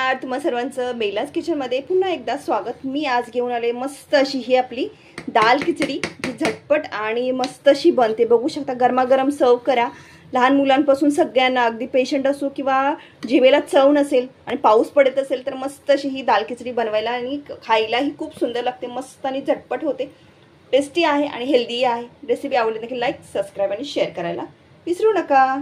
नमस्कार, तुम्हा सर्वांचं बेलाज किचनमध्ये पुन्हा एकदा स्वागत। मी आज घेऊन आले मस्त अशी ही आपली दाल खिचडी, जी झटपट आणि मस्त अशी बनते। बघू शकता, गरमागरम सर्व करा। लहान मुलांपासून सगळ्यांना, अगदी पेशंट असो किंवा जिभेला चव नसेल आणि पाऊस पडत असेल तर मस्त अशी ही दाल खिचडी बनवायला आणि खायलाही खूप सुंदर लागते। मस्त आणि झटपट होते, टेस्टी आहे आणि हेल्दी आहे। रेसिपी आवडली नक्की लाईक, सबस्क्राइब आणि शेअर करायला विसरू नका।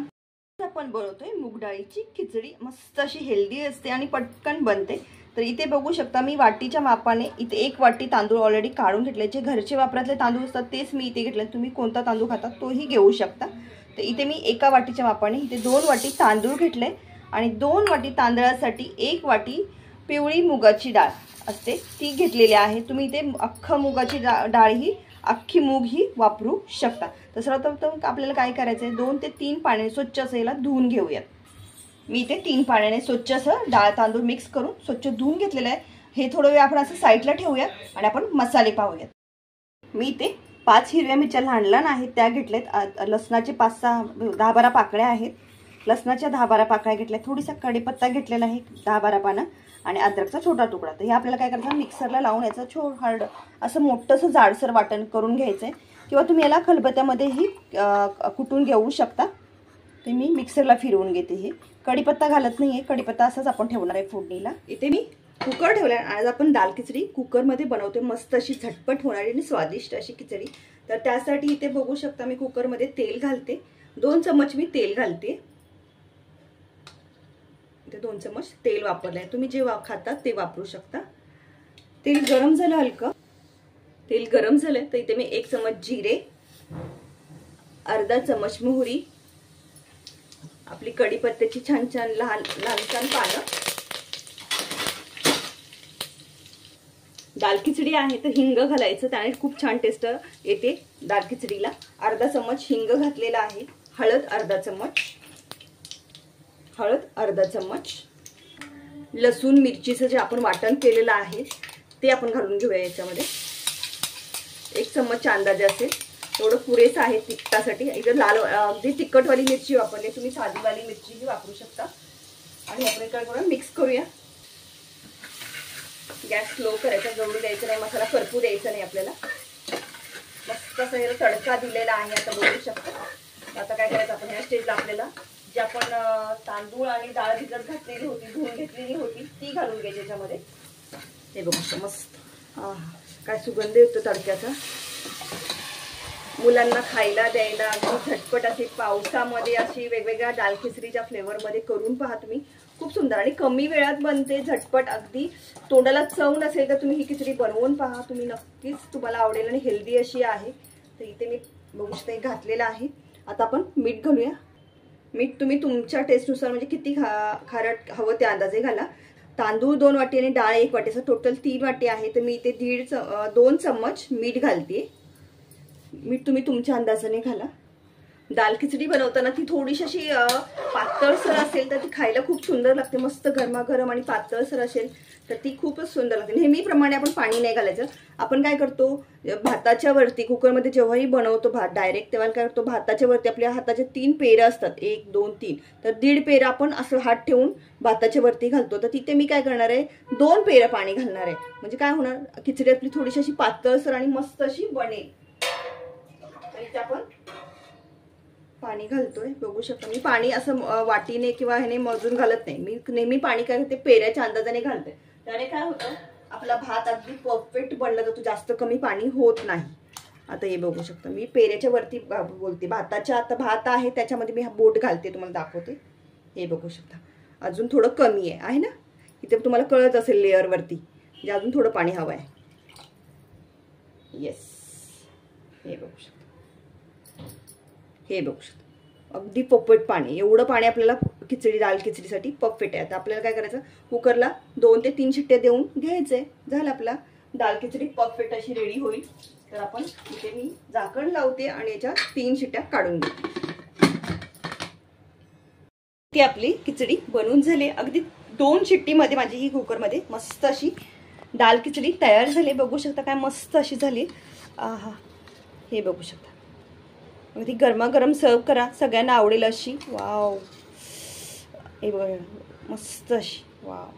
आपण बनवतोय मूग डाळीची खिचडी, मस्त अशी हेल्दी असते आणि पटकन बनते। तर इथे बघू शकता, मी वाटीच्या मापाने इथे 1 वाटी तांदूळ ऑलरेडी काढून घेतले। जे घरचे वापरातले तांदूळ असतात तेच मी इथे घेतले, तुम्ही कोणता तांदूळ खाता तोही घेऊ शकता। तर इथे मी 1 वाटीच्या मापाने इथे 2 वाटी तांदूळ घेतले आणि 2 वाटी तांदळासाठी 1 वाटी पिवळी मुगाची डाळ असते ती घेतलेली आहे। तुम्ही इथे अख्खा मुगाची डाळ ही अख्खी मूग ही वापरू शकता। तर सर्वप्रथम आपल्याला काय करायचं आहे, 2 ते 3 पाण्याने स्वच्छ असं याला धुवून घेऊयात। मी इथे 3 पाण्याने स्वच्छ असं डाळ तांदूळ मिक्स करून स्वच्छ धुवून घेतलेलं आहे। हे थोडं वेळ आपण असं साईडला ठेवूया आणि आपण मसाले पाहूयात। मी इथे 5 हिरव्या मिरच्या लहान लहान आहेत त्या घेतल्यात। लसणाचे 5-6 10-12 पाकळ्या आहेत, लसणाच्या 10-12 पाकळ्या घेतल्या। थोडीसा कढीपत्ता घेतलेला आहे 10-12 पानं आणि अद्रकचा छोटा तुकडा। तर हे आपल्याला काय करायचं, मिक्सरला लावून याचं हार्ड असं मोठंसं जाडसर वाटण करून घ्यायचं आहे, किंवा तुम्ही याला खलबत्त्यामध्येही कुटून घेऊ शकता। ते मी मिक्सरला फिरवून घेते। हे कढीपत्ता घालत नाही आहे, कढीपत्ता असाच आपण ठेवणार आहे फोडणीला। इथे मी कुकर ठेवला। आज आपण दाल खिचडी कुकरमध्ये बनवते, मस्त अशी झटपट होणारी आणि स्वादिष्ट अशी खिचडी। तर त्यासाठी इथे बघू शकता, मी कुकरमध्ये तेल घालते। 2 चम्मच मी तेल घालते। इथे 2 चम्मच तेल वापरले आहे, तुम्ही जे खाता ते वापरू शकता। तेल गरम झालं, हलकं तेल गरम झालं तर इथे मी 1 चम्मच जिरे, अर्धा चम्मच मोहरी, आपली कढीपत्त्याची छान छान लहान छान पानं। दाल खिचडी आहे तर हिंग घालायचं, त्याने खूप छान टेस्ट येते दाल खिचडीला। अर्धा चम्मच हिंग घातलेला आहे। हळद अर्धा चम्मच, लसूण मिरचीचं जे आपण वाटण केलेलं आहे ते आपण घालून घेऊया याच्यामध्ये। 1 चम्मच अंदाजे असेल तेवढं पुरेसं आहे तिखटासाठी। इथे लाल अगदी तिखटवाली मिरची वापरली, तुम्ही साधीवाली मिरचीही वापरू शकता। आणि आपण काय करूया, मिक्स करूया। गॅस स्लो करायचा, जळू द्यायचं नाही, मसाला करपू द्यायचा नाही आपल्याला। मस्त असं याला तडका दिलेला आहे, आता बघू शकता। आता काय करायचं, आपण ह्या स्टेजला आपल्याला जे आपण तांदूळ आणि डाळ भिजत घातलेली होती, धुवून घेतलेली होती, ती घालून घ्यायची याच्यामध्ये। हे बघू मस्त काय सुगंध येतो तडक्याचा। मुलांना खायला द्यायला अगदी झटपट अशी पावसामध्ये अशी वेगवेगळ्या दाल खिचडीच्या फ्लेवरमध्ये करून पहा तुम्ही, खूप सुंदर आणि कमी वेळात बनते, झटपट। अगदी तोंडाला चव नसेल तर तुम्ही ही खिचडी बनवून पहा, तुम्ही नक्कीच तुम्हाला आवडेल आणि हेल्दी अशी आहे। तर इथे मी बघू शकता घातलेलं आहे। आता आपण मीठ घालूया। मीठ तुम्ही तुमच्या टेस्टनुसार, म्हणजे किती खारट हवं त्या अंदाजे घाला। तांदूळ 2 वाटी आणि डाळ 1 वाटी, असं टोटल 3 वाटी आहे। तर मी इथे 2 चम्मच मीठ घालते। मीठ तुम्ही तुमच्या अंदाजाने घाला। दाल खिचडी बनवताना ती थोडीशी अशी पातळसर असेल तर ती खायला खूप सुंदर लागते। मस्त गरमागरम आणि पातळसर असेल तर ती खूपच सुंदर लागते। नेहमीप्रमाणे आपण पाणी नाही घालायचं। आपण काय करतो, भाताच्या वरती कुकरमध्ये जेव्हाही बनवतो भात डायरेक्ट, तेव्हा काय करतो, भाताच्या वरती आपल्या हाताचे 3 पेरं असतात, 1 2 3, तर 1.5 पेरं आपण असं हात ठेवून भाताच्या वरती घालतो। तर तिथे मी काय करणार आहे, 2 पेरं पाणी घालणार आहे। म्हणजे काय होणार, खिचडी आपली थोडीशी अशी पातळसर आणि मस्त अशी बनेल। इथे आपण पाणी घालतोय, बघू शकता। मी पाणी असं वाटीने किंवा ह्याने मोजून घालत नाही, मी नेहमी पाणी काय करते, पेऱ्याच्या अंदाजाने घालते। त्याने काय होतं, आपला भात अगदी परफेक्ट बनला जातो, जास्त कमी पाणी होत नाही। आता हे बघू शकता, मी पेऱ्याच्या वरती बोलते, भाताच्या आता भात आहे त्याच्यामध्ये मी हा बोट घालते, तुम्हाला दाखवते। हे बघू शकता, अजून थोडं कमी आहे ना, इथे तुम्हाला कळत असेल लेअर वरती, म्हणजे अजून थोडं पाणी हवं आहे। येस, हे बघू शकता, हे बघू शकता, अगदी परफेक्ट पाणी। एवढं पाणी आपल्याला खिचडी दाल खिचडीसाठी परफेक्ट आहे। आता आपल्याला काय करायचं, कुकरला 2 ते 3 शिट्ट्या देऊन घ्यायचंय, झालं आपला दाल खिचडी परफेक्ट अशी रेडी होईल। तर आपण इथे मी झाकण लावते आणि याच्या 3 शिट्ट्या काढून घेते। ती आपली खिचडी बनवून झाली, अगदी 2 शिट्टीमध्ये माझी ही कुकरमध्ये मस्त अशी दाल खिचडी तयार झाली। बघू शकता काय मस्त अशी झाली। आहा, हे बघू शकता, ती गरमागरम सर्व करा, सगळ्यांना आवडेल अशी। वाव, हे बघा मस्त अशी, वाव।